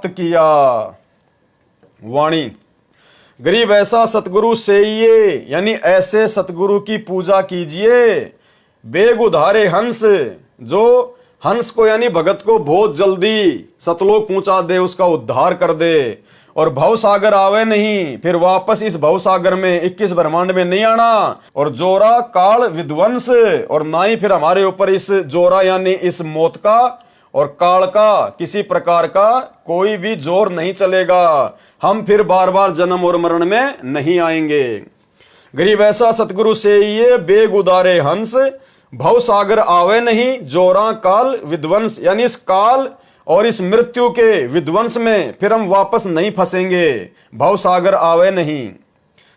किया। वाणी गरीब ऐसा सतगुरु से ये, यानी ऐसे सतगुरु की पूजा कीजिए। बेग उधारे हंस, जो हंस को यानी भगत को बहुत जल्दी सतलोक पहुंचा दे, उसका उद्धार कर दे। और भव सागर आवे नहीं, फिर वापस इस भव सागर में 21 ब्रह्मांड में नहीं आना। और जोरा काल विध्वंस, और ना ही फिर हमारे ऊपर इस जोरा यानी इस मौत का और काल का किसी प्रकार का कोई भी जोर नहीं चलेगा। हम फिर बार बार जन्म और मरण में नहीं आएंगे। गरीब ऐसा सतगुरु से ये, बेग उदारे हंस, भव सागर आवे नहीं, जोरा काल विध्वंस, यानी इस काल और इस मृत्यु के विध्वंस में फिर हम वापस नहीं फंसेंगे। भव सागर आवे नहीं।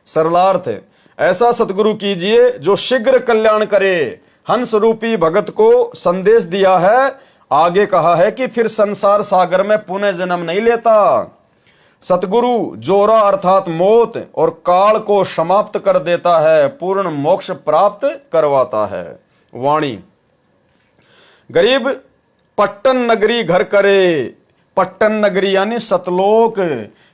सरलार्थ ऐसा सतगुरु कीजिए जो शीघ्र कल्याण करे। हंस रूपी भगत को संदेश दिया है, आगे कहा है कि फिर संसार सागर में पुनः जन्म नहीं लेता। सतगुरु जोरा अर्थात मौत और काल को समाप्त कर देता है, पूर्ण मोक्ष प्राप्त करवाता है। वाणी गरीब पट्टन नगरी घर करे। पट्टन नगरी यानी सतलोक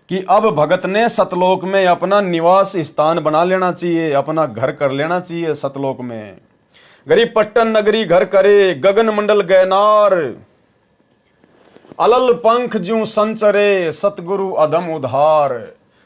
कि अब भगत ने सतलोक में अपना निवास स्थान बना लेना चाहिए, अपना घर कर लेना चाहिए सतलोक में। गरीब पट्टन नगरी घर करे, गगन मंडल गैनार, अलल पंख ज्यों संचरे, सतगुरु अधम उधार।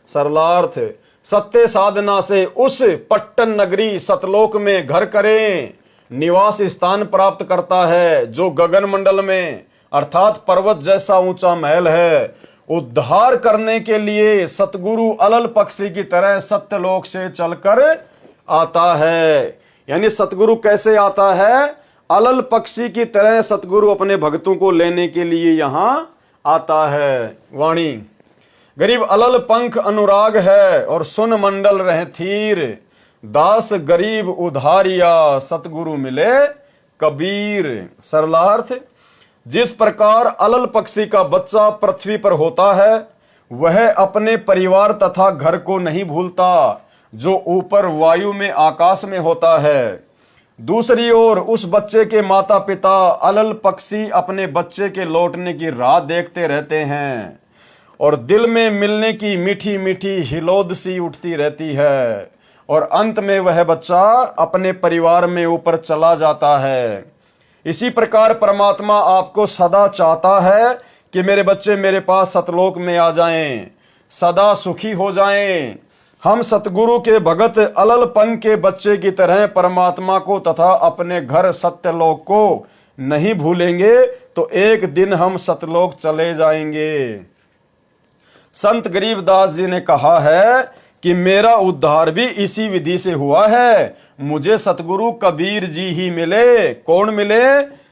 सरलार्थ सत्य साधना से उस पट्टन नगरी सतलोक में घर करें, निवास स्थान प्राप्त करता है जो गगन मंडल में अर्थात पर्वत जैसा ऊंचा महल है। उद्धार करने के लिए सतगुरु अलल पक्षी की तरह सत्यलोक से चलकर आता है। यानी सतगुरु कैसे आता है? अलल पक्षी की तरह सतगुरु अपने भक्तों को लेने के लिए यहां आता है। वाणी गरीब अलल पंख अनुराग है और सुन मंडल रहे थीर, दास गरीब उधारिया, सतगुरु मिले कबीर। सरलार्थ जिस प्रकार अलल पक्षी का बच्चा पृथ्वी पर होता है वह अपने परिवार तथा घर को नहीं भूलता जो ऊपर वायु में आकाश में होता है, दूसरी ओर उस बच्चे के माता पिता अलल पक्षी अपने बच्चे के लौटने की राह देखते रहते हैं और दिल में मिलने की मीठी मीठी हिलोद सी उठती रहती है और अंत में वह बच्चा अपने परिवार में ऊपर चला जाता है। इसी प्रकार परमात्मा आपको सदा चाहता है कि मेरे बच्चे मेरे पास सतलोक में आ जाएं, सदा सुखी हो जाएं। हम सतगुरु के भगत अलल पंख के बच्चे की तरह परमात्मा को तथा अपने घर सत्यलोक को नहीं भूलेंगे तो एक दिन हम सतलोक चले जाएंगे। संत गरीबदास जी ने कहा है कि मेरा उद्धार भी इसी विधि से हुआ है। मुझे सतगुरु कबीर जी ही मिले। कौन मिले?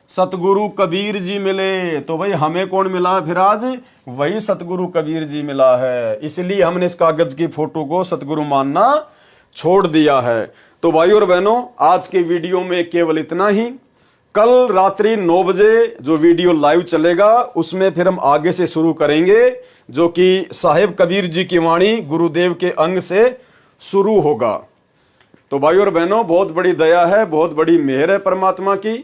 सतगुरु कबीर जी मिले। तो भाई हमें कौन मिला फिर आज? वही सतगुरु कबीर जी मिला है। इसलिए हमने इस कागज की फोटो को सतगुरु मानना छोड़ दिया है। तो भाई और बहनों आज के वीडियो में केवल इतना ही। कल रात्रि 9 बजे जो वीडियो लाइव चलेगा उसमें फिर हम आगे से शुरू करेंगे जो कि साहिब कबीर जी की वाणी गुरुदेव के अंग से शुरू होगा। तो भाई और बहनों बहुत बड़ी दया है, बहुत बड़ी मेहर है परमात्मा की।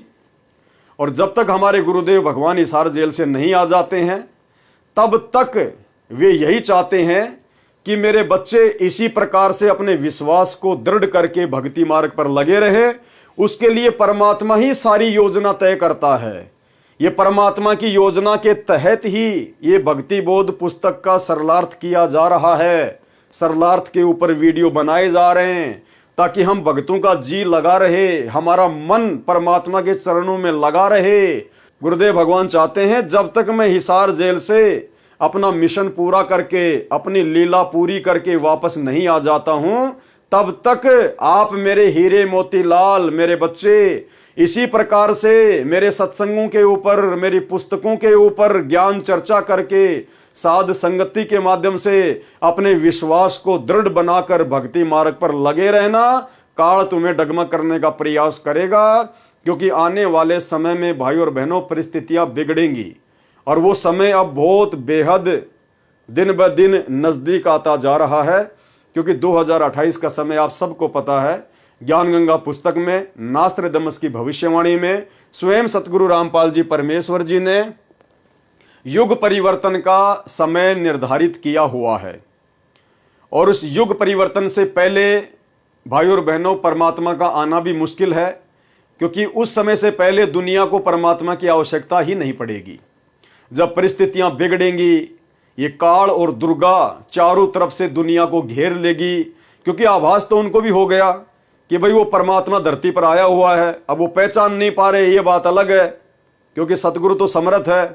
और जब तक हमारे गुरुदेव भगवान हिसार जेल से नहीं आ जाते हैं तब तक वे यही चाहते हैं कि मेरे बच्चे इसी प्रकार से अपने विश्वास को दृढ़ करके भक्ति मार्ग पर लगे रहे। उसके लिए परमात्मा ही सारी योजना तय करता है। ये परमात्मा की योजना के तहत ही ये भक्ति बोध पुस्तक का सरलार्थ किया जा रहा है। सरलार्थ के ऊपर वीडियो बनाए जा रहे हैं ताकि हम भक्तों का जी लगा रहे, हमारा मन परमात्मा के चरणों में लगा रहे। गुरुदेव भगवान चाहते हैं जब तक मैं हिसार जेल से अपना मिशन पूरा करके अपनी लीला पूरी करके वापस नहीं आ जाता हूं तब तक आप मेरे हीरे मोतीलाल मेरे बच्चे इसी प्रकार से मेरे सत्संगों के ऊपर मेरी पुस्तकों के ऊपर ज्ञान चर्चा करके साध संगति के माध्यम से अपने विश्वास को दृढ़ बनाकर भक्ति मार्ग पर लगे रहना। काल तुम्हें डगमग करने का प्रयास करेगा क्योंकि आने वाले समय में भाई और बहनों परिस्थितियां बिगड़ेंगी और वो समय अब बहुत बेहद दिन ब दिन नजदीक आता जा रहा है क्योंकि 2028 का समय आप सबको पता है। ज्ञान गंगा पुस्तक में नास्त्रदमस की भविष्यवाणी में स्वयं सतगुरु रामपाल जी परमेश्वर जी ने युग परिवर्तन का समय निर्धारित किया हुआ है और उस युग परिवर्तन से पहले भाई और बहनों परमात्मा का आना भी मुश्किल है, क्योंकि उस समय से पहले दुनिया को परमात्मा की आवश्यकता ही नहीं पड़ेगी। जब परिस्थितियां बिगड़ेंगी, ये काल और दुर्गा चारों तरफ से दुनिया को घेर लेगी, क्योंकि आभास तो उनको भी हो गया कि भाई वो परमात्मा धरती पर आया हुआ है। अब वो पहचान नहीं पा रहे, ये बात अलग है, क्योंकि सतगुरु तो समर्थ है,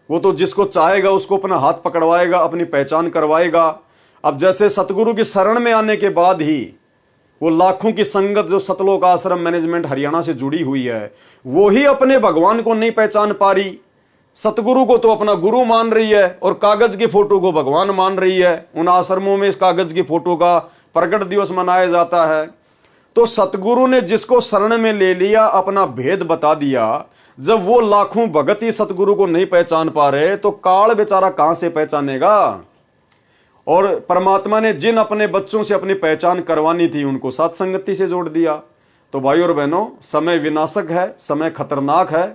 वो तो जिसको चाहेगा उसको अपना हाथ पकड़वाएगा, अपनी पहचान करवाएगा। अब जैसे सतगुरु की शरण में आने के बाद ही वो लाखों की संगत जो सतलोक आश्रम मैनेजमेंट हरियाणा से जुड़ी हुई है, वो ही अपने भगवान को नहीं पहचान पा रही, सतगुरु को तो अपना गुरु मान रही है और कागज की फोटो को भगवान मान रही है। उन आश्रमों में इस कागज की फोटो का प्रकट दिवस मनाया जाता है। तो सतगुरु ने जिसको शरण में ले लिया, अपना भेद बता दिया। जब वो लाखों भगत ही सतगुरु को नहीं पहचान पा रहे, तो काल बेचारा कहां से पहचानेगा। और परमात्मा ने जिन अपने बच्चों से अपनी पहचान करवानी थी, उनको सत्संगति से जोड़ दिया। तो भाई और बहनों, समय विनाशक है, समय खतरनाक है।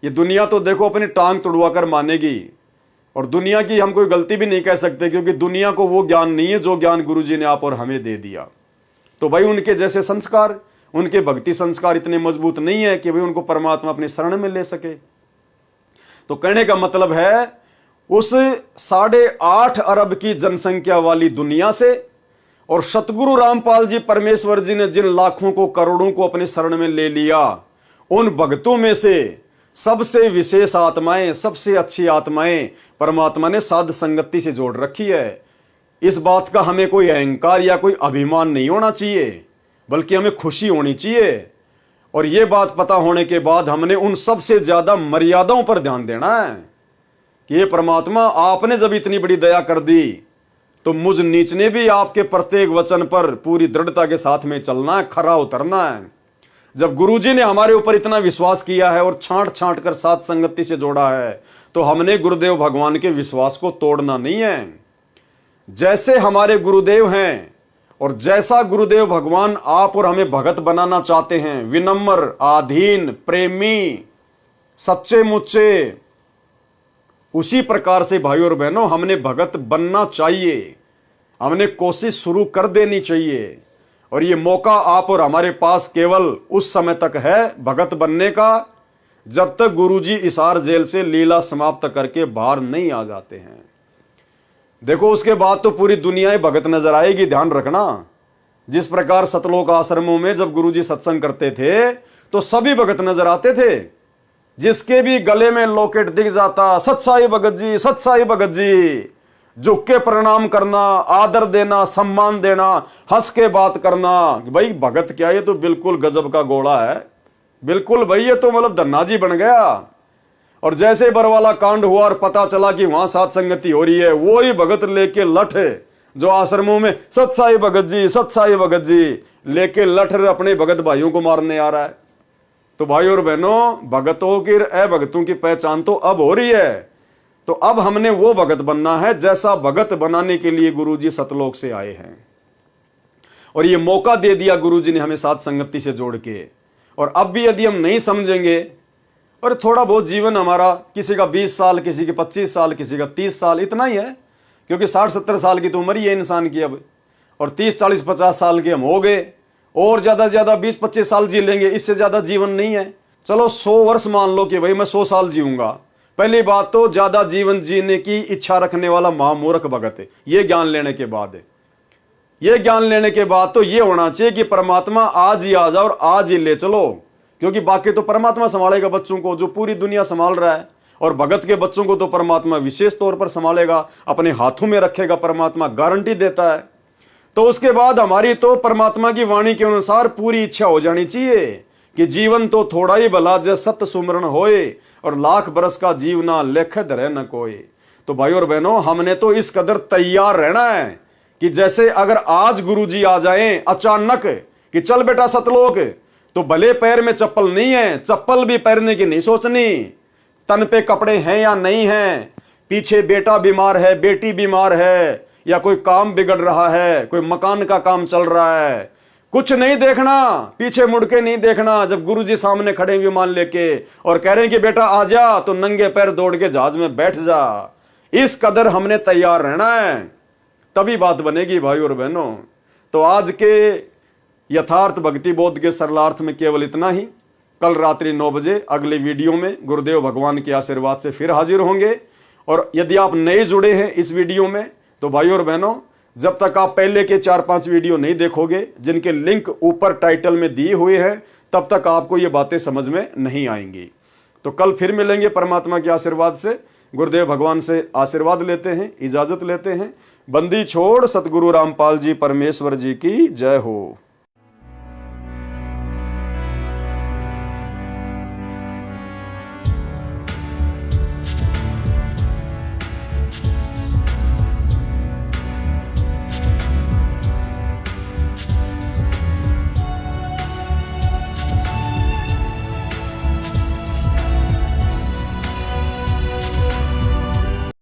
ये दुनिया तो देखो अपनी टांग तुड़वा कर मानेगी, और दुनिया की हम कोई गलती भी नहीं कह सकते, क्योंकि दुनिया को वो ज्ञान नहीं है जो ज्ञान गुरुजी ने आप और हमें दे दिया। तो भाई उनके जैसे संस्कार, उनके भक्ति संस्कार इतने मजबूत नहीं है कि भाई उनको परमात्मा अपनी शरण में ले सके। तो कहने का मतलब है, उस 8.5 अरब की जनसंख्या वाली दुनिया से और सतगुरु रामपाल जी परमेश्वर जी ने जिन लाखों को करोड़ों को अपनी शरण में ले लिया, उन भक्तों में से सबसे विशेष आत्माएं, सबसे अच्छी आत्माएं परमात्मा ने साध संगति से जोड़ रखी है। इस बात का हमें कोई अहंकार या कोई अभिमान नहीं होना चाहिए, बल्कि हमें खुशी होनी चाहिए। और यह बात पता होने के बाद हमने उन सबसे ज्यादा मर्यादाओं पर ध्यान देना है कि ये परमात्मा, आपने जब इतनी बड़ी दया कर दी, तो मुझ नीच ने भी आपके प्रत्येक वचन पर पूरी दृढ़ता के साथ में चलना है, खरा उतरना है। जब गुरुजी ने हमारे ऊपर इतना विश्वास किया है और छांट छांट कर साथ संगति से जोड़ा है, तो हमने गुरुदेव भगवान के विश्वास को तोड़ना नहीं है। जैसे हमारे गुरुदेव हैं और जैसा गुरुदेव भगवान आप और हमें भगत बनाना चाहते हैं, विनम्र, आधीन, प्रेमी, सच्चे मुच्चे, उसी प्रकार से भाई और बहनों हमने भगत बनना चाहिए। हमने कोशिश शुरू कर देनी चाहिए। और ये मौका आप और हमारे पास केवल उस समय तक है भगत बनने का, जब तक गुरुजी इसार जेल से लीला समाप्त करके बाहर नहीं आ जाते हैं। देखो, उसके बाद तो पूरी दुनिया ही भगत नजर आएगी, ध्यान रखना। जिस प्रकार सतलोक आश्रमों में जब गुरुजी सत्संग करते थे, तो सभी भगत नजर आते थे। जिसके भी गले में लॉकेट दिख जाता, सत्साई भगत जी, सत्साई भगत जी, झुक के प्रणाम करना, आदर देना, सम्मान देना, हंस के बात करना कि भाई भगत क्या, ये तो बिल्कुल गजब का घोड़ा है, बिल्कुल भाई ये तो मतलब धन्नाजी बन गया। और जैसे बरवाला कांड हुआ और पता चला कि वहां साथ संगति हो रही है, वो ही भगत लेके लठ जो आश्रमों में सत्साई भगत जी, सत्साई भगत जी लेके लठ अपने भगत भाइयों को मारने आ रहा है। तो भाई और बहनों, भगतों की अभगतों की पहचान तो अब हो रही है। तो अब हमने वो भगत बनना है जैसा भगत बनाने के लिए गुरुजी सतलोक से आए हैं। और ये मौका दे दिया गुरुजी ने हमें साथ संगति से जोड़ के। और अब भी यदि हम नहीं समझेंगे, और थोड़ा बहुत जीवन हमारा, किसी का 20 साल, किसी के 25 साल, किसी का 30 साल, इतना ही है, क्योंकि 60-70 साल की तो उम्र ही है इंसान की अब। और 30-40-50 साल के हम हो गए, और ज्यादा से ज्यादा 20-25 साल जी लेंगे, इससे ज्यादा जीवन नहीं है। चलो 100 वर्ष मान लो कि भाई मैं 100 साल जीऊंगा। पहली बात तो ज्यादा जीवन जीने की इच्छा रखने वाला महामूर्ख भगत है। ये ज्ञान लेने के बाद तो ये होना चाहिए कि परमात्मा आज ही आ जाओ और आज ही ले चलो, क्योंकि बाकी तो परमात्मा संभालेगा बच्चों को, जो पूरी दुनिया संभाल रहा है। और भगत के बच्चों को तो परमात्मा विशेष तौर पर संभालेगा, अपने हाथों में रखेगा, परमात्मा गारंटी देता है। तो उसके बाद हमारी तो परमात्मा की वाणी के अनुसार पूरी इच्छा हो जानी चाहिए कि जीवन तो थोड़ा ही भला, जय सत्य सुमरण होए, और लाख बरस का जीवना लेख धरे न कोई। तो भाई और बहनों, हमने तो इस कदर तैयार रहना है कि जैसे अगर आज गुरुजी आ जाएं अचानक कि चल बेटा सतलोक, तो भले पैर में चप्पल नहीं है, चप्पल भी पहनने की नहीं सोचनी, तन पे कपड़े हैं या नहीं हैं, पीछे बेटा बीमार है, बेटी बीमार है, या कोई काम बिगड़ रहा है, कोई मकान का काम चल रहा है, कुछ नहीं देखना, पीछे मुड़ के नहीं देखना। जब गुरुजी सामने खड़े विमान लेके और कह रहे हैं कि बेटा आ जा, तो नंगे पैर दौड़ के जहाज में बैठ जा। इस कदर हमने तैयार रहना है, तभी बात बनेगी भाई और बहनों। तो आज के यथार्थ भक्ति बोध के सरलार्थ में केवल इतना ही। कल रात्रि 9 बजे अगले वीडियो में गुरुदेव भगवान के आशीर्वाद से फिर हाजिर होंगे। और यदि आप नए जुड़े हैं इस वीडियो में, तो भाई और बहनों, जब तक आप पहले के 4-5 वीडियो नहीं देखोगे, जिनके लिंक ऊपर टाइटल में दिए हुए हैं, तब तक आपको ये बातें समझ में नहीं आएंगी। तो कल फिर मिलेंगे परमात्मा के आशीर्वाद से। गुरुदेव भगवान से आशीर्वाद लेते हैं, इजाजत लेते हैं। बंदी छोड़ सतगुरु रामपाल जी परमेश्वर जी की जय हो।